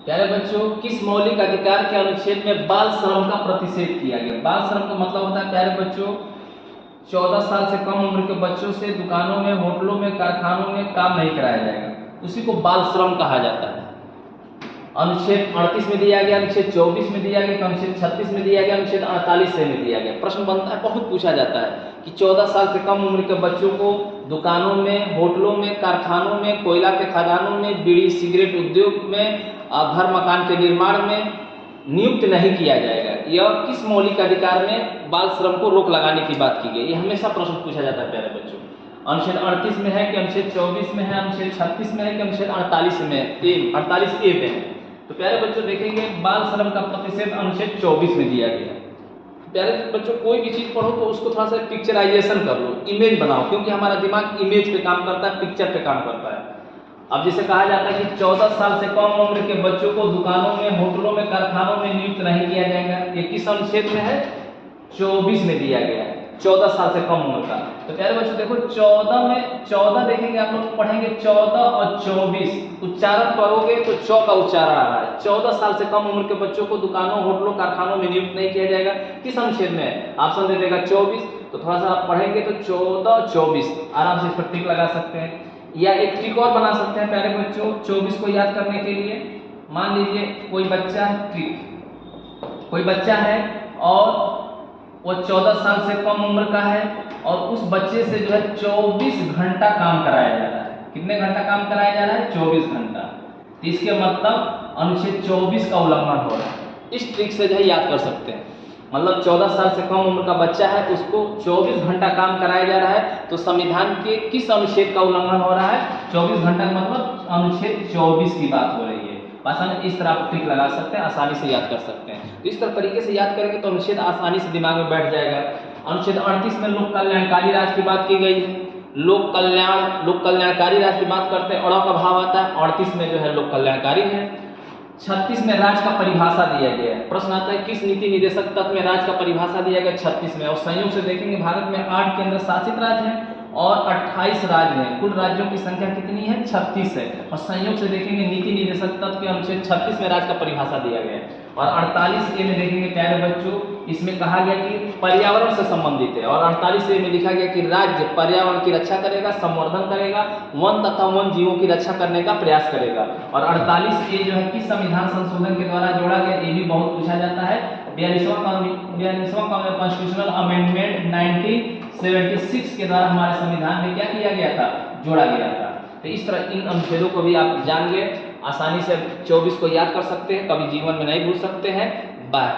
प्यारे बच्चों, किस मौलिक अधिकार के अनुच्छेद में बाल श्रम का प्रतिषेध किया गया? बाल श्रम का मतलब होता है प्यारे बच्चों, 14 साल से कम उम्र के बच्चों से दुकानों में, होटलों में, कारखानों में काम नहीं कराया जाएगा, उसी को बाल श्रम कहा जाता है। अनुच्छेद 38 में दिया गया, अनुच्छेद 24 में दिया गया, अनुच्छेद 36 में दिया गया, अनुच्छेद 48 में दिया गया। प्रश्न बनता है, बहुत पूछा जाता है कि 14 साल से कम उम्र के बच्चों को दुकानों में, होटलों में, कारखानों में, कोयला के खदानों में, बीड़ी सिगरेट उद्योग में, घर मकान के निर्माण में नियुक्त नहीं किया जाएगा। यह किस मौलिक अधिकार में बाल श्रम को रोक लगाने की बात की गई? ये हमेशा प्रश्न पूछा जाता है प्यारे बच्चों। अनुच्छेद 38 में है कि अनुच्छेद 24 में है, अनुच्छेद 36 में है कि अनुच्छेद 48 में, 48A में है। तो प्यारे बच्चों देखेंगे, बाल श्रम का प्रतिषेध अनुच्छेद 24 में दिया गया। प्यारे बच्चों, कोई भी चीज पढ़ो तो उसको थोड़ा सा पिक्चराइजेशन कर लो, इमेज बनाओ, क्योंकि हमारा दिमाग इमेज पे काम करता है, पिक्चर पे काम करता है। अब जैसे कहा जाता है कि 14 साल से कम उम्र के बच्चों को दुकानों में, होटलों में, कारखानों में नियुक्त नहीं किया जाएगा। ये किस अनुच्छेद में है? 24 में दिया गया है, 14 साल से कम उम्र का। तो प्यारे बच्चों देखो, 14 देखेंगे, आप लोग पढ़ेंगे 14 और 24, उच्चारण करोगे तो चौ का उच्चारण आ रहा है। 14 साल से कम उम्र के बच्चों को दुकानों, होटलों, कारखानों में नियुक्त नहीं किया जाएगा। किस अनुच्छेद में है? ऑप्शन दे देगा 24। तो थोड़ा सा आप पढ़ेंगे तो 14, 24 आराम से इस पर टिक लगा सकते हैं, या एक ट्रिक और बना सकते हैं प्यारे बच्चों 24 को याद करने के लिए। मान लीजिए कोई बच्चा कोई बच्चा है और वो 14 साल से कम उम्र का है, और उस बच्चे से जो है 24 घंटा काम कराया जा रहा है। कितने घंटा काम कराया जा रहा है? 24 घंटा। तो इसके मतलब अनुच्छेद 24 का उल्लंघन हो रहा है। इस ट्रिक से जो है याद कर सकते हैं। मतलब 14 साल से कम उम्र का बच्चा है, उसको 24 घंटा काम कराया जा रहा है, तो संविधान के किस अनुच्छेद का उल्लंघन हो रहा है? 24 घंटा का मतलब अनुच्छेद 24 की बात हो रही है। आसानी इस तरह आप ट्रिक लगा सकते हैं, आसानी से याद कर सकते हैं। तो इस तरह तरीके से याद करेंगे तो अनुच्छेद आसानी से दिमाग में बैठ जाएगा। अनुच्छेद 38 में लोक कल्याणकारी राज की बात की गई है। लोक कल्याणकारी राज की बात करते हैं, अड़ का भाव आता है, 38 में जो है लोक कल्याणकारी है। 36 में राज्य का परिभाषा दिया गया है। प्रश्न आता है, किस नीति निदेशक तत्व में राज्य का परिभाषा दिया गया? 36 में। और संयोग से देखेंगे, भारत में 8 केंद्र शासित राज्य हैं और 28 राज्य हैं। कुल राज्यों की संख्या कितनी है? 36 है। और संयोग से देखेंगे, नीति निदेशक तत्व के अनुच्छेद 36 में राज्य का परिभाषा दिया गया है। और 48A में देखेंगे प्यारे बच्चों, इसमें कहा गया कि पर्यावरण से संबंधित है। और 48A में लिखा गया कि राज्य पर्यावरण की रक्षा करेगा, संवर्धन करेगा, वन तथा वन जीवों की रक्षा करने का प्रयास करेगा। और 48A जो है किस संविधान संशोधन के द्वारा जोड़ा गया? ये भी बहुत पूछा जाता है। 42वां कॉन्स्टिट्यूशनल अमेंडमेंट 1976 के द्वारा हमारे संविधान में क्या किया गया था? जोड़ा गया था। तो इस तरह इन अनुच्छेदों को भी आप जान गए, आसानी से 24 को याद कर सकते हैं, कभी जीवन में नहीं भूल सकते हैं। बाय।